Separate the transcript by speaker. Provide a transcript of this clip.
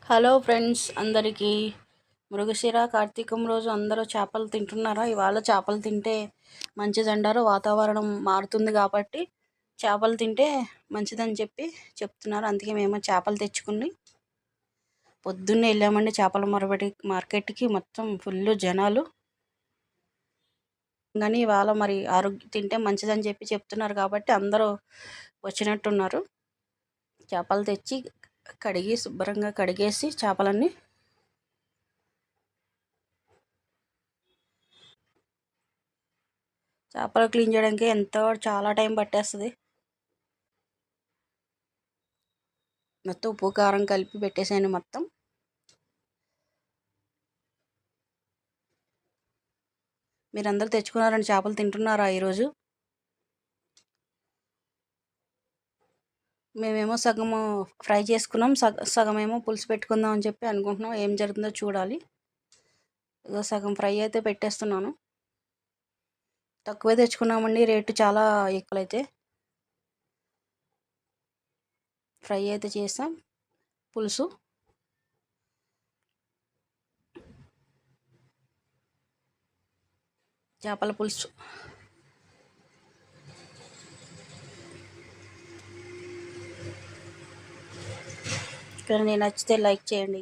Speaker 1: Hello friends అందరికీ మృగశిర కార్తీకం రోజు అందరూ చేపలు తింటున్నారా? ఇవాళ చేపలు తింటే మంచిదంటారు. వాతావరణం మారుతుంది కాబట్టి చేపలు తింటే మంచిదని చెప్తున్నారు. అందుకే మేము చేపలు తెచ్చుకుని పొద్దున్నే వెళ్ళామండి చేపల మార్కెట్కి. మొత్తం ఫుల్ జనాలు. కానీ ఇవాళ మరి తింటే మంచిదని చెప్తున్నారు కాబట్టి అందరూ వచ్చినట్టున్నారు. చేపలు తెచ్చి శుభ్రంగా కడిగేసి చేపలన్నీ చేపలు క్లీన్ చేయడానికి చాలా టైం పట్టేస్తుంది. మొత్తం ఉప్పు కారం కలిపి పెట్టేసాను మొత్తం. మీరందరూ తెచ్చుకున్నారండి చేపలు తింటున్నారా ఈరోజు? మేమేమో సగము ఫ్రై చేసుకున్నాం, సగం ఏమో పులుసు పెట్టుకుందాం అని అనుకుంటున్నాం. ఏం జరుగుతుందో చూడాలి. సగం ఫ్రై అయితే పెట్టేస్తున్నాను. తక్కువే తెచ్చుకున్నామండి, రేటు చాలా ఎక్కువైతే. ఫ్రై అయితే చేసాం, పులుసు చేపల పులుసు. ఇక్కడ నచ్చితే లైక్ చేయండి.